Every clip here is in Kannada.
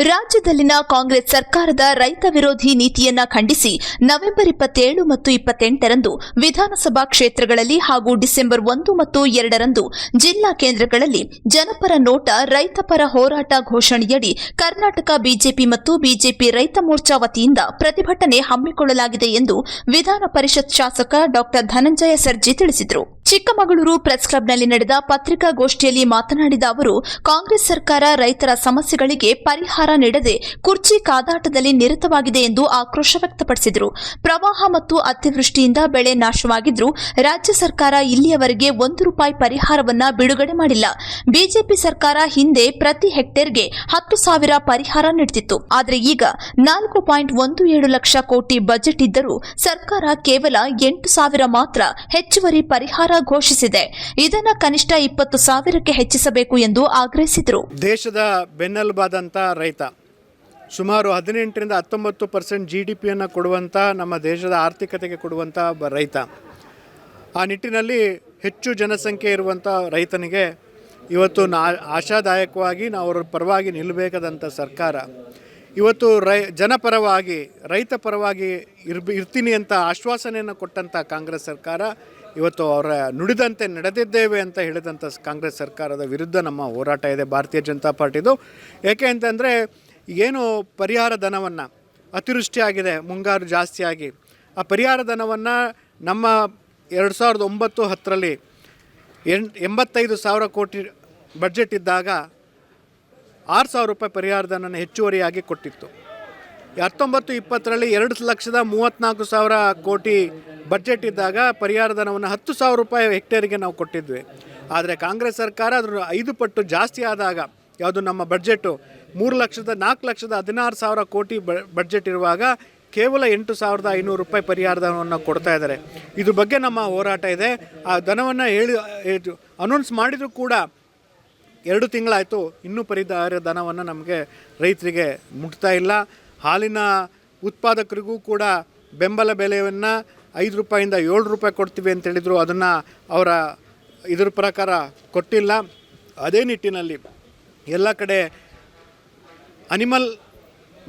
ರಾಜ್ಯದಲ್ಲಿನ ಕಾಂಗ್ರೆಸ್ ಸರ್ಕಾರದ ರೈತ ವಿರೋಧಿ ನೀತಿಯನ್ನ ಖಂಡಿಸಿ ನವೆಂಬರ್ 27 ಮತ್ತು 28ರಂದು ವಿಧಾನಸಭಾ ಕ್ಷೇತ್ರಗಳಲ್ಲಿ ಹಾಗೂ ಡಿಸೆಂಬರ್ 1 ಮತ್ತು 2ರಂದು ಜಿಲ್ಲಾ ಕೇಂದ್ರಗಳಲ್ಲಿ ಜನಪರ ನೋಟ ರೈತಪರ ಹೋರಾಟ ಘೋಷಣೆಯಡಿ ಕರ್ನಾಟಕ ಬಿಜೆಪಿ ಮತ್ತು ಬಿಜೆಪಿ ರೈತ ಮೋರ್ಚಾ ವತಿಯಿಂದ ಪ್ರತಿಭಟನೆ ಹಮ್ಮಿಕೊಳ್ಳಲಾಗಿದೆ ಎಂದು ವಿಧಾನ ಪರಿಷತ್ ಶಾಸಕ ಡಾ ಧನಂಜಯ ಸರ್ಜಿ ತಿಳಿಸಿದರು. ಚಿಕ್ಕಮಗಳೂರು ಪ್ರೆಸ್ ಕ್ಲಬ್ನಲ್ಲಿ ನಡೆದ ಪತ್ರಿಕಾಗೋಷ್ಠಿಯಲ್ಲಿ ಮಾತನಾಡಿದ ಅವರು, ಕಾಂಗ್ರೆಸ್ ಸರ್ಕಾರ ರೈತರ ಸಮಸ್ಯೆಗಳಿಗೆ ಪರಿಹಾರ ನೀಡದೆ ಕುರ್ಚಿ ಕಾದಾಟದಲ್ಲಿ ನಿರತವಾಗಿದೆ ಎಂದು ಆಕ್ರೋಶ ವ್ಯಕ್ತಪಡಿಸಿದರು. ಪ್ರವಾಹ ಮತ್ತು ಅತಿವೃಷ್ಟಿಯಿಂದ ಬೆಳೆ ನಾಶವಾಗಿದ್ದರೂ ರಾಜ್ಯ ಸರ್ಕಾರ ಇಲ್ಲಿಯವರೆಗೆ ₹1 ಪರಿಹಾರವನ್ನ ಬಿಡುಗಡೆ ಮಾಡಿಲ್ಲ. ಬಿಜೆಪಿ ಸರ್ಕಾರ ಹಿಂದೆ ಪ್ರತಿ ಹೆಕ್ಟೇರ್ಗೆ 10,000 ಪರಿಹಾರ ನೀಡುತ್ತಿತ್ತು. ಆದರೆ ಈಗ 4.17 ಲಕ್ಷ ಕೋಟಿ ಬಜೆಟ್ ಇದ್ದರೂ ಸರ್ಕಾರ ಕೇವಲ 8,000 ಮಾತ್ರ ಹೆಚ್ಚುವರಿ ಪರಿಹಾರ ಘೋಷಿಸಿದೆ. ಇದನ್ನ ಕನಿಷ್ಠ 20,000ಕ್ಕೆ ಹೆಚ್ಚಿಸಬೇಕು ಎಂದು ಆಗ್ರಹಿಸಿದರು. ದೇಶದ ಬೆನ್ನೆಲುಬಾದಂಥ ರೈತ ಸುಮಾರು 18ರಿಂದ 19% GDPಯನ್ನು ಕೊಡುವಂಥ ನಮ್ಮ ದೇಶದ ಆರ್ಥಿಕತೆಗೆ ಕೊಡುವಂಥ ರೈತ. ಆ ನಿಟ್ಟಿನಲ್ಲಿ ಹೆಚ್ಚು ಜನಸಂಖ್ಯೆ ಇರುವಂಥ ರೈತನಿಗೆ ಇವತ್ತು ಆಶಾದಾಯಕವಾಗಿ ನಾವು ಅವರ ಪರವಾಗಿ ನಿಲ್ಲಬೇಕಾದಂಥ ಸರ್ಕಾರ ಇವತ್ತು ಜನಪರವಾಗಿ ರೈತ ಪರವಾಗಿ ಇರ್ತೀನಿ ಅಂತ ಆಶ್ವಾಸನೆಯನ್ನು ಕೊಟ್ಟಂಥ ಕಾಂಗ್ರೆಸ್ ಸರ್ಕಾರ ಇವತ್ತು ಅವರ ನುಡಿದಂತೆ ನಡೆದಿದ್ದೇವೆ ಅಂತ ಹೇಳಿದಂಥ ಕಾಂಗ್ರೆಸ್ ಸರ್ಕಾರದ ವಿರುದ್ಧ ನಮ್ಮ ಹೋರಾಟ ಇದೆ ಭಾರತೀಯ ಜನತಾ ಪಾರ್ಟಿದು. ಏಕೆ ಅಂತಂದರೆ ಏನು ಪರಿಹಾರ ಧನವನ್ನು ಅತಿವೃಷ್ಟಿ ಆಗಿದೆ, ಮುಂಗಾರು ಜಾಸ್ತಿಯಾಗಿ ಆ ಪರಿಹಾರ ಧನವನ್ನು ನಮ್ಮ 2009-10ರಲ್ಲಿ 85,000 ಕೋಟಿ ಬಡ್ಜೆಟ್ ಇದ್ದಾಗ ₹6,000 ಪರಿಹಾರ ಧನವನ್ನು ಹೆಚ್ಚುವರಿಯಾಗಿ ಕೊಟ್ಟಿತ್ತು. 19-20ರಲ್ಲಿ 2,34,000 ಕೋಟಿ ಬಡ್ಜೆಟ್ ಇದ್ದಾಗ ಪರಿಹಾರ ಧನವನ್ನು ₹10,000 ಹೆಕ್ಟೇರಿಗೆ ನಾವು ಕೊಟ್ಟಿದ್ವಿ. ಆದರೆ ಕಾಂಗ್ರೆಸ್ ಸರ್ಕಾರ ಅದರ 5 ಪಟ್ಟು ಜಾಸ್ತಿ ಆದಾಗ ಯಾವುದು ನಮ್ಮ ಬಡ್ಜೆಟು 4,16,000 ಕೋಟಿ ಬಡ್ಜೆಟ್ ಇರುವಾಗ ಕೇವಲ ₹8,500 ಪರಿಹಾರ ಧನವನ್ನು ಕೊಡ್ತಾ ಇದ್ದಾರೆ. ಇದ್ರ ಬಗ್ಗೆ ನಮ್ಮ ಹೋರಾಟ ಇದೆ. ಆ ಧನವನ್ನು ಅನೌನ್ಸ್ ಮಾಡಿದರೂ ಕೂಡ 2 ತಿಂಗಳಾಯಿತು, ಇನ್ನೂ ಪರಿಹಾರ ಧನವನ್ನು ನಮಗೆ ರೈತರಿಗೆ ಮುಟ್ತಾ ಇಲ್ಲ. ಹಾಲಿನ ಉತ್ಪಾದಕರಿಗೂ ಕೂಡ ಬೆಂಬಲ ಬೆಲೆಯನ್ನು ₹5ರಿಂದ ₹7 ಕೊಡ್ತೀವಿ ಅಂತೇಳಿದರು, ಅದನ್ನು ಅವರ ಇದ್ರ ಪ್ರಕಾರ ಕೊಟ್ಟಿಲ್ಲ. ಅದೇ ನಿಟ್ಟಿನಲ್ಲಿ ಎಲ್ಲ ಕಡೆ ಅನಿಮಲ್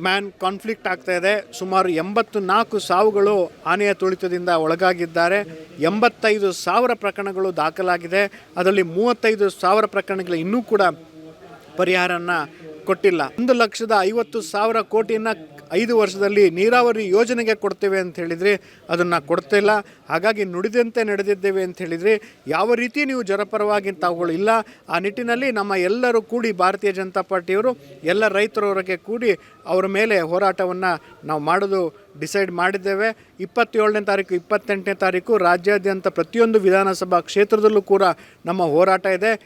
ಮ್ಯಾನ್ ಕಾನ್ಫ್ಲಿಕ್ಟ್ ಆಗ್ತಾಯಿದೆ. ಸುಮಾರು 84 ಸಾವುಗಳು ಆನೆಯ ತುಳಿತದಿಂದ ಒಳಗಾಗಿದ್ದಾರೆ. 85,000 ಪ್ರಕರಣಗಳು ದಾಖಲಾಗಿದೆ. ಅದರಲ್ಲಿ 35,000 ಪ್ರಕರಣಗಳು ಇನ್ನೂ ಕೂಡ ಪರಿಹಾರನ ಕೊಟ್ಟಿಲ್ಲ. 1,50,000 ಕೋಟಿಯನ್ನು 5 ವರ್ಷದಲ್ಲಿ ನೀರಾವರಿ ಯೋಜನೆಗೆ ಕೊಡ್ತೇವೆ ಅಂತ ಹೇಳಿದ್ರಿ, ಅದನ್ನು ಕೊಡ್ತಿಲ್ಲ. ಹಾಗಾಗಿ ನುಡಿದಂತೆ ನಡೆದಿದ್ದೇವೆ ಅಂತ ಹೇಳಿದ್ರಿ. ಯಾವ ರೀತಿ ನೀವು ಜನಪರವಾಗಿ ತಾವುಗಳಿಲ್ಲ. ಆ ನಿಟ್ಟಿನಲ್ಲಿ ನಮ್ಮ ಎಲ್ಲರೂ ಕೂಡಿ ಭಾರತೀಯ ಜನತಾ ಪಾರ್ಟಿಯವರು ಎಲ್ಲ ರೈತರವರೆಗೆ ಕೂಡಿ ಅವರ ಮೇಲೆ ಹೋರಾಟವನ್ನು ನಾವು ಮಾಡೋದು ಡಿಸೈಡ್ ಮಾಡಿದ್ದೇವೆ. 27ನೇ ತಾರೀಕು 28ನೇ ತಾರೀಕು ರಾಜ್ಯಾದ್ಯಂತ ಪ್ರತಿಯೊಂದು ವಿಧಾನಸಭಾ ಕ್ಷೇತ್ರದಲ್ಲೂ ಕೂಡ ನಮ್ಮ ಹೋರಾಟ ಇದೆ.